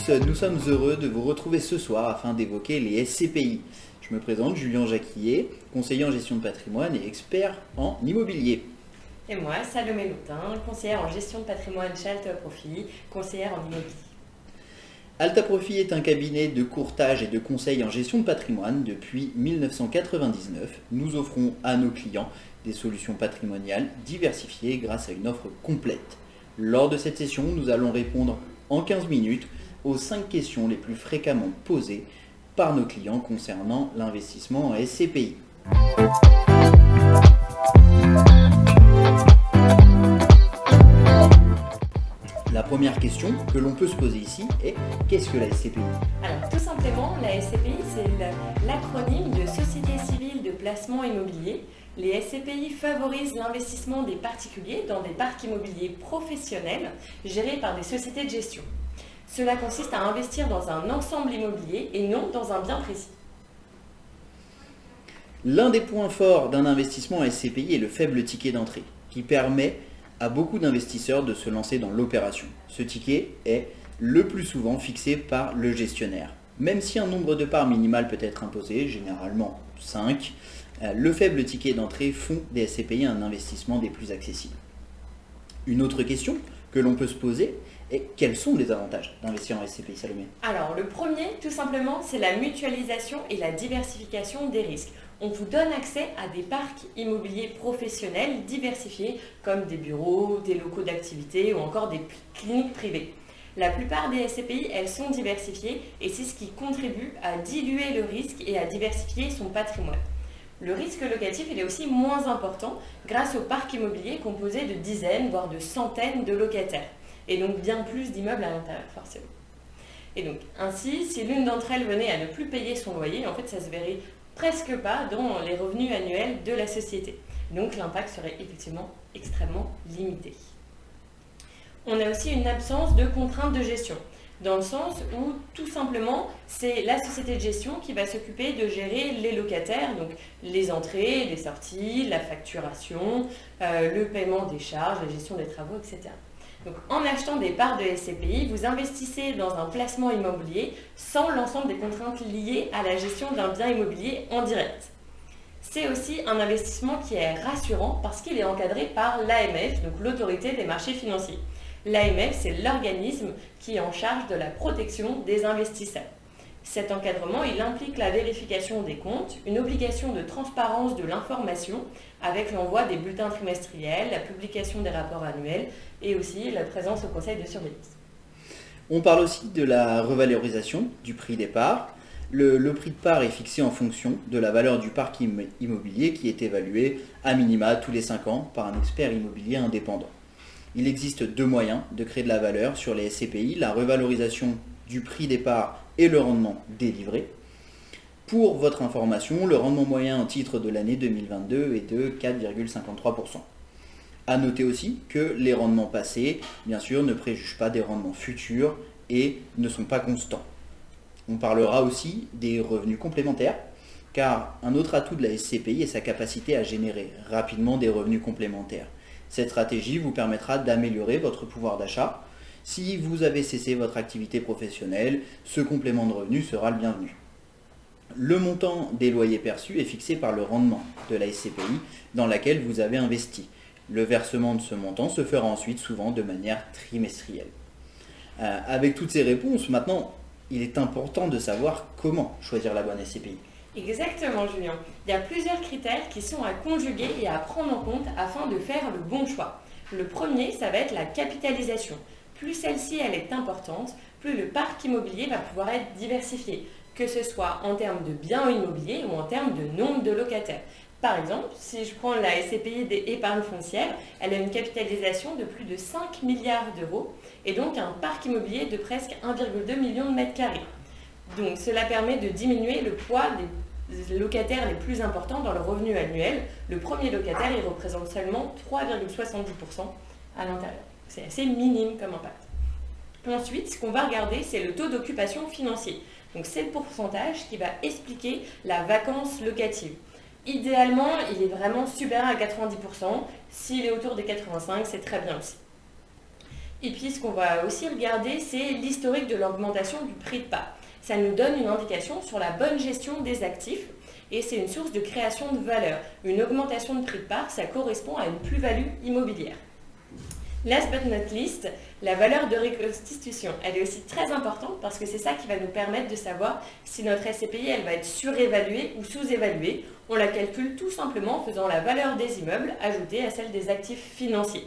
tous, nous sommes heureux de vous retrouver ce soir afin d'évoquer les SCPI. Je me présente, Julien Jacquillet, conseiller en gestion de patrimoine et expert en immobilier. Et moi, Salomé Loutin, conseillère en gestion de patrimoine chez Alta Profit, conseillère en immobilier. Alta Profit est un cabinet de courtage et de conseil en gestion de patrimoine depuis 1999. Nous offrons à nos clients des solutions patrimoniales diversifiées grâce à une offre complète. Lors de cette session, nous allons répondre en 15 minutes aux 5 questions les plus fréquemment posées par nos clients concernant l'investissement en SCPI. La première question que l'on peut se poser ici est qu'est-ce que la SCPI ? Alors tout simplement, la SCPI c'est l'acronyme de Société Civile de Placement Immobilier. Les SCPI favorisent l'investissement des particuliers dans des parcs immobiliers professionnels gérés par des sociétés de gestion. Cela consiste à investir dans un ensemble immobilier et non dans un bien précis. L'un des points forts d'un investissement en SCPI est le faible ticket d'entrée, qui permet à beaucoup d'investisseurs de se lancer dans l'opération. Ce ticket est le plus souvent fixé par le gestionnaire. Même si un nombre de parts minimal peut être imposé, généralement 5, le faible ticket d'entrée font des SCPI un investissement des plus accessibles. Une autre question que l'on peut se poser est quels sont les avantages d'investir en SCPI, Salomé ? Alors le premier, tout simplement, c'est la mutualisation et la diversification des risques. On vous donne accès à des parcs immobiliers professionnels diversifiés comme des bureaux, des locaux d'activité ou encore des cliniques privées. La plupart des SCPI, elles sont diversifiées et c'est ce qui contribue à diluer le risque et à diversifier son patrimoine. Le risque locatif il est aussi moins important grâce au parc immobilier composé de dizaines, voire de centaines de locataires et donc bien plus d'immeubles à l'intérieur forcément. Et donc ainsi, si l'une d'entre elles venait à ne plus payer son loyer, en fait ça se verrait presque pas dans les revenus annuels de la société. Donc l'impact serait effectivement extrêmement limité. On a aussi une absence de contraintes de gestion, dans le sens où tout simplement c'est la société de gestion qui va s'occuper de gérer les locataires, donc les entrées, les sorties, la facturation, le paiement des charges, la gestion des travaux, etc. Donc, en achetant des parts de SCPI, vous investissez dans un placement immobilier sans l'ensemble des contraintes liées à la gestion d'un bien immobilier en direct. C'est aussi un investissement qui est rassurant parce qu'il est encadré par l'AMF, donc l'autorité des marchés financiers. L'AMF, c'est l'organisme qui est en charge de la protection des investisseurs. Cet encadrement, il implique la vérification des comptes, une obligation de transparence de l'information avec l'envoi des bulletins trimestriels, la publication des rapports annuels et aussi la présence au conseil de surveillance. On parle aussi de la revalorisation du prix des parts. Le prix de part est fixé en fonction de la valeur du parc immobilier qui est évalué à minima tous les 5 ans par un expert immobilier indépendant. Il existe 2 moyens de créer de la valeur sur les SCPI, la revalorisation du prix des parts et le rendement délivré. Pour votre information, le rendement moyen au titre de l'année 2022 est de 4,53%. A noter aussi que les rendements passés, bien sûr, ne préjugent pas des rendements futurs et ne sont pas constants. On parlera aussi des revenus complémentaires, car un autre atout de la SCPI est sa capacité à générer rapidement des revenus complémentaires. Cette stratégie vous permettra d'améliorer votre pouvoir d'achat. Si vous avez cessé votre activité professionnelle, ce complément de revenus sera le bienvenu. Le montant des loyers perçus est fixé par le rendement de la SCPI dans laquelle vous avez investi. Le versement de ce montant se fera ensuite souvent de manière trimestrielle. Avec toutes ces réponses, maintenant, il est important de savoir comment choisir la bonne SCPI. Exactement, Julien. Il y a plusieurs critères qui sont à conjuguer et à prendre en compte afin de faire le bon choix. Le premier, ça va être la capitalisation. Plus celle-ci elle est importante, plus le parc immobilier va pouvoir être diversifié, que ce soit en termes de biens immobiliers ou en termes de nombre de locataires. Par exemple, si je prends la SCPI des épargnes foncières, elle a une capitalisation de plus de 5 milliards d'euros et donc un parc immobilier de presque 1,2 million de mètres carrés. Donc cela permet de diminuer le poids des locataires les plus importants dans le revenu annuel. Le premier locataire, il représente seulement 3,70% à l'intérieur. C'est assez minime comme impact. Ensuite, ce qu'on va regarder, c'est le taux d'occupation financier. Donc c'est le pourcentage qui va expliquer la vacance locative. Idéalement, il est vraiment supérieur à 90%. S'il est autour des 85%, c'est très bien aussi. Et puis ce qu'on va aussi regarder, c'est l'historique de l'augmentation du prix de part. Ça nous donne une indication sur la bonne gestion des actifs et c'est une source de création de valeur. Une augmentation de prix de part, ça correspond à une plus-value immobilière. Last but not least, la valeur de reconstitution. Elle est aussi très importante parce que c'est ça qui va nous permettre de savoir si notre SCPI elle va être surévaluée ou sous-évaluée. On la calcule tout simplement en faisant la valeur des immeubles ajoutée à celle des actifs financiers.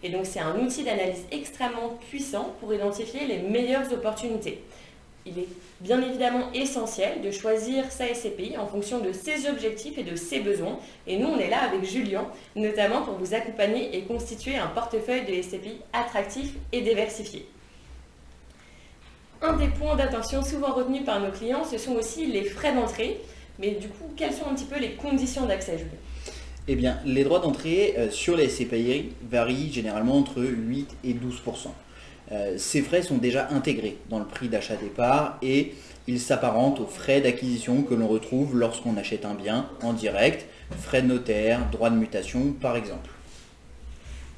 Et donc c'est un outil d'analyse extrêmement puissant pour identifier les meilleures opportunités. Il est bien évidemment essentiel de choisir sa SCPI en fonction de ses objectifs et de ses besoins. Et nous, on est là avec Julien, notamment pour vous accompagner et constituer un portefeuille de SCPI attractif et diversifié. Un des points d'attention souvent retenus par nos clients, ce sont aussi les frais d'entrée. Mais du coup, quelles sont un petit peu les conditions d'accès, Julien ? Eh bien, les droits d'entrée sur les SCPI varient généralement entre 8 et 12%. Ces frais sont déjà intégrés dans le prix d'achat des parts et ils s'apparentent aux frais d'acquisition que l'on retrouve lorsqu'on achète un bien en direct, frais de notaire, droits de mutation par exemple.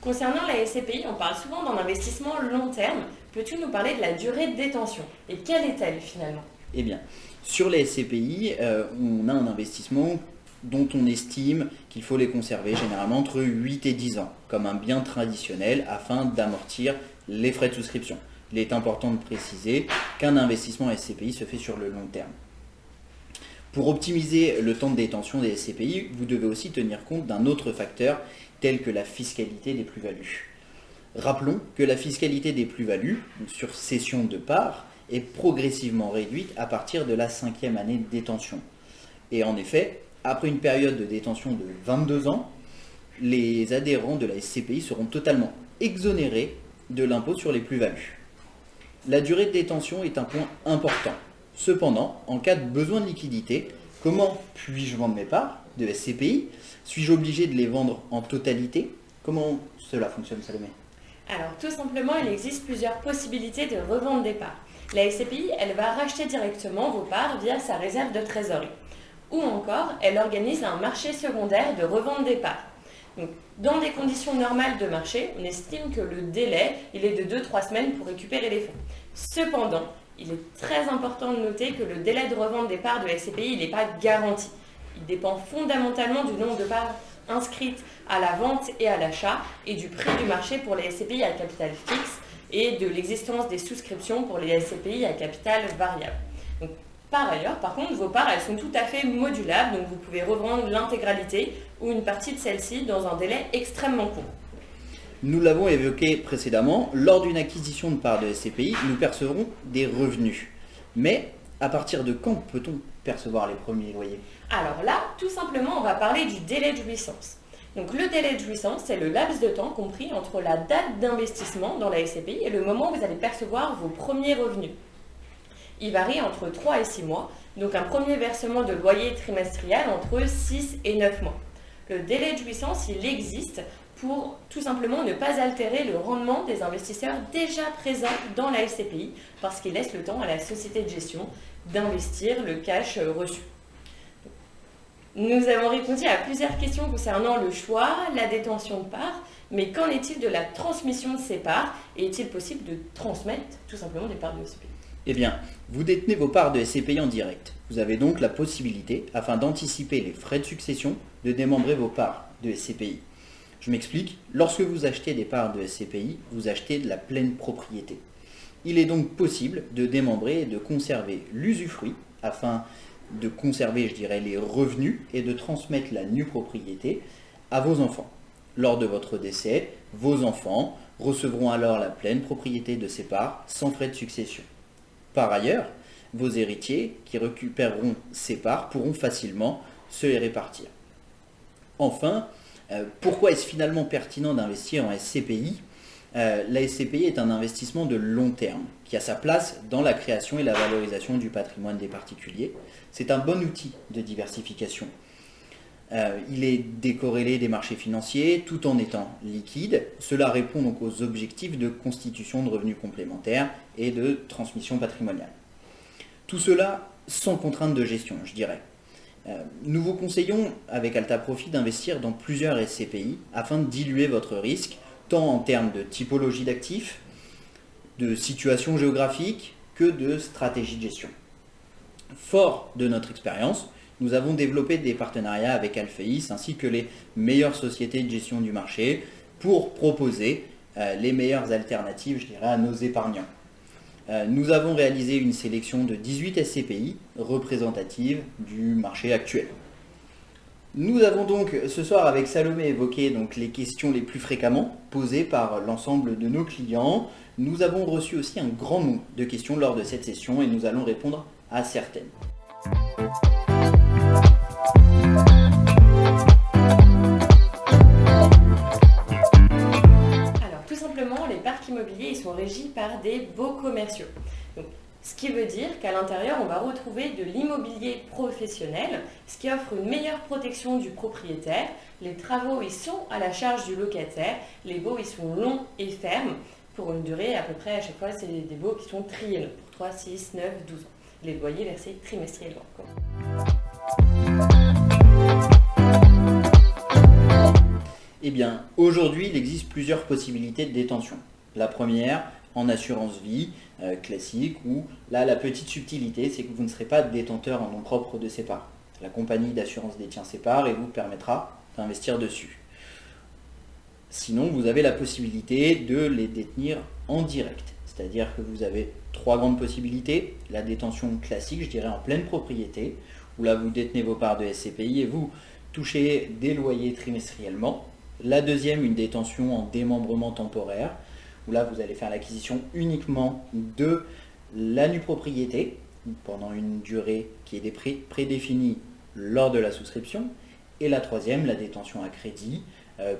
Concernant la SCPI, on parle souvent d'un investissement long terme. Peux-tu nous parler de la durée de détention? Et quelle est-elle finalement? Eh bien, sur les SCPI, on a un investissement dont on estime qu'il faut les conserver généralement entre 8 et 10 ans, comme un bien traditionnel afin d'amortir les frais de souscription. Il est important de préciser qu'un investissement SCPI se fait sur le long terme. Pour optimiser le temps de détention des SCPI, vous devez aussi tenir compte d'un autre facteur tel que la fiscalité des plus-values. Rappelons que la fiscalité des plus-values sur cession de parts est progressivement réduite à partir de la 5e année de détention. Et en effet, après une période de détention de 22 ans, les adhérents de la SCPI seront totalement exonérés de l'impôt sur les plus-values. La durée de détention est un point important. Cependant, en cas de besoin de liquidité, comment puis-je vendre mes parts de SCPI? Suis-je obligé de les vendre en totalité? Comment cela fonctionne, Salomé? Alors, tout simplement, il existe plusieurs possibilités de revendre des parts. La SCPI, elle va racheter directement vos parts via sa réserve de trésorerie. Ou encore, elle organise un marché secondaire de revente des parts. Donc, dans des conditions normales de marché, on estime que le délai il est de 2-3 semaines pour récupérer les fonds. Cependant, il est très important de noter que le délai de revente des parts de la SCPI n'est pas garanti. Il dépend fondamentalement du nombre de parts inscrites à la vente et à l'achat et du prix du marché pour les SCPI à capital fixe et de l'existence des souscriptions pour les SCPI à capital variable. Donc, par ailleurs, par contre, vos parts, elles sont tout à fait modulables, donc vous pouvez revendre l'intégralité ou une partie de celle-ci dans un délai extrêmement court. Nous l'avons évoqué précédemment, lors d'une acquisition de parts de SCPI, nous percevrons des revenus. Mais à partir de quand peut-on percevoir les premiers loyers? Alors là, tout simplement, on va parler du délai de jouissance. Donc le délai de jouissance, c'est le laps de temps compris entre la date d'investissement dans la SCPI et le moment où vous allez percevoir vos premiers revenus. Il varie entre 3 et 6 mois, donc un premier versement de loyer trimestriel entre 6 et 9 mois. Le délai de jouissance, il existe pour tout simplement ne pas altérer le rendement des investisseurs déjà présents dans la SCPI parce qu'il laisse le temps à la société de gestion d'investir le cash reçu. Nous avons répondu à plusieurs questions concernant le choix, la détention de parts, mais qu'en est-il de la transmission de ces parts? Et est-il possible de transmettre tout simplement des parts de SCPI? Eh bien, vous détenez vos parts de SCPI en direct. Vous avez donc la possibilité, afin d'anticiper les frais de succession, de démembrer vos parts de SCPI. Je m'explique, lorsque vous achetez des parts de SCPI, vous achetez de la pleine propriété. Il est donc possible de démembrer et de conserver l'usufruit, afin de conserver, je dirais, les revenus et de transmettre la nue propriété à vos enfants. Lors de votre décès, vos enfants recevront alors la pleine propriété de ces parts sans frais de succession. Par ailleurs, vos héritiers qui récupéreront ces parts pourront facilement se les répartir. Enfin, pourquoi est-ce finalement pertinent d'investir en SCPI? La SCPI est un investissement de long terme qui a sa place dans la création et la valorisation du patrimoine des particuliers. C'est un bon outil de diversification. Il est décorrélé des marchés financiers tout en étant liquide. Cela répond donc aux objectifs de constitution de revenus complémentaires et de transmission patrimoniale. Tout cela sans contrainte de gestion, je dirais. Nous vous conseillons avec Alta Profit d'investir dans plusieurs SCPI afin de diluer votre risque, tant en termes de typologie d'actifs de situation géographique que de stratégie de gestion. Fort de notre expérience, nous avons développé des partenariats avec Alphéis ainsi que les meilleures sociétés de gestion du marché pour proposer les meilleures alternatives, je dirais, à nos épargnants. Nous avons réalisé une sélection de 18 SCPI représentatives du marché actuel. Nous avons donc ce soir avec Salomé évoqué donc, les questions les plus fréquemment posées par l'ensemble de nos clients. Nous avons reçu aussi un grand nombre de questions lors de cette session et nous allons répondre à certaines. Alors tout simplement, les parcs immobiliers ils sont régis par des baux commerciaux. Donc, ce qui veut dire qu'à l'intérieur, on va retrouver de l'immobilier professionnel, ce qui offre une meilleure protection du propriétaire. Les travaux ils sont à la charge du locataire, les baux ils sont longs et fermes, pour une durée à peu près, à chaque fois, c'est des baux qui sont triennaux, pour 3, 6, 9, 12 ans. Les loyers versés trimestriellement. Eh bien, aujourd'hui, il existe plusieurs possibilités de détention. La première, en assurance vie classique, où là, la petite subtilité, c'est que vous ne serez pas détenteur en nom propre de ces parts. La compagnie d'assurance détient ces parts et vous permettra d'investir dessus. Sinon, vous avez la possibilité de les détenir en direct. C'est-à-dire que vous avez 3 grandes possibilités. La détention classique, je dirais en pleine propriété, où là vous détenez vos parts de SCPI et vous touchez des loyers trimestriellement. La deuxième, une détention en démembrement temporaire, où là vous allez faire l'acquisition uniquement de la nue propriété pendant une durée qui est prédéfinie lors de la souscription. Et la troisième, la détention à crédit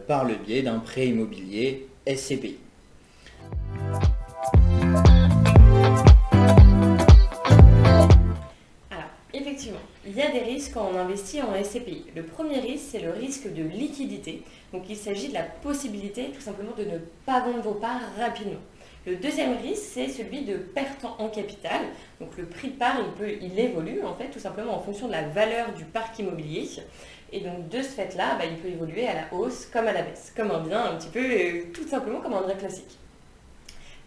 par le biais d'un prêt immobilier SCPI. Alors, effectivement, il y a des risques quand on investit en SCPI. Le premier risque, c'est le risque de liquidité. Donc, il s'agit de la possibilité tout simplement de ne pas vendre vos parts rapidement. Le deuxième risque, c'est celui de perte en capital. Donc, le prix de part, il évolue en fait tout simplement en fonction de la valeur du parc immobilier. Et donc, de ce fait-là, il peut évoluer à la hausse comme à la baisse, comme un bien un petit peu, tout simplement comme un bien classique.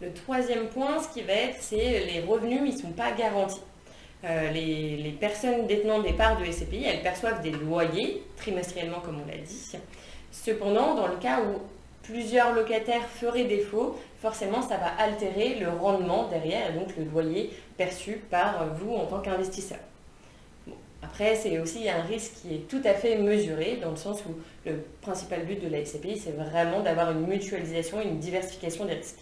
Le troisième point, ce qui va être, c'est les revenus, ils ne sont pas garantis. Les personnes détenant des parts de SCPI, elles perçoivent des loyers trimestriellement, comme on l'a dit. Cependant, dans le cas où plusieurs locataires feraient défaut, forcément, ça va altérer le rendement derrière, et donc le loyer perçu par vous en tant qu'investisseur. Bon. Après, c'est aussi un risque qui est tout à fait mesuré, dans le sens où le principal but de la SCPI, c'est vraiment d'avoir une mutualisation et une diversification des risques.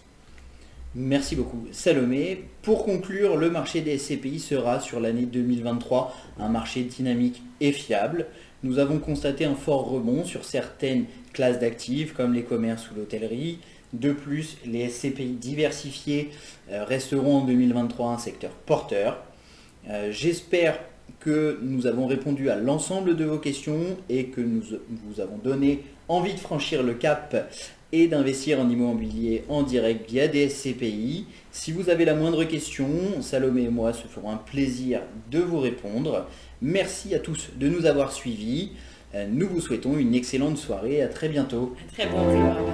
Merci beaucoup Salomé. Pour conclure, le marché des SCPI sera sur l'année 2023 un marché dynamique et fiable. Nous avons constaté un fort rebond sur certaines classes d'actifs comme les commerces ou l'hôtellerie. De plus, les SCPI diversifiés resteront en 2023 un secteur porteur. J'espère que nous avons répondu à l'ensemble de vos questions et que nous vous avons donné envie de franchir le cap et d'investir en immobilier en direct via des SCPI. Si vous avez la moindre question, Salomé et moi se ferons un plaisir de vous répondre. Merci à tous de nous avoir suivis. Nous vous souhaitons une excellente soirée. À très bientôt. À très bientôt.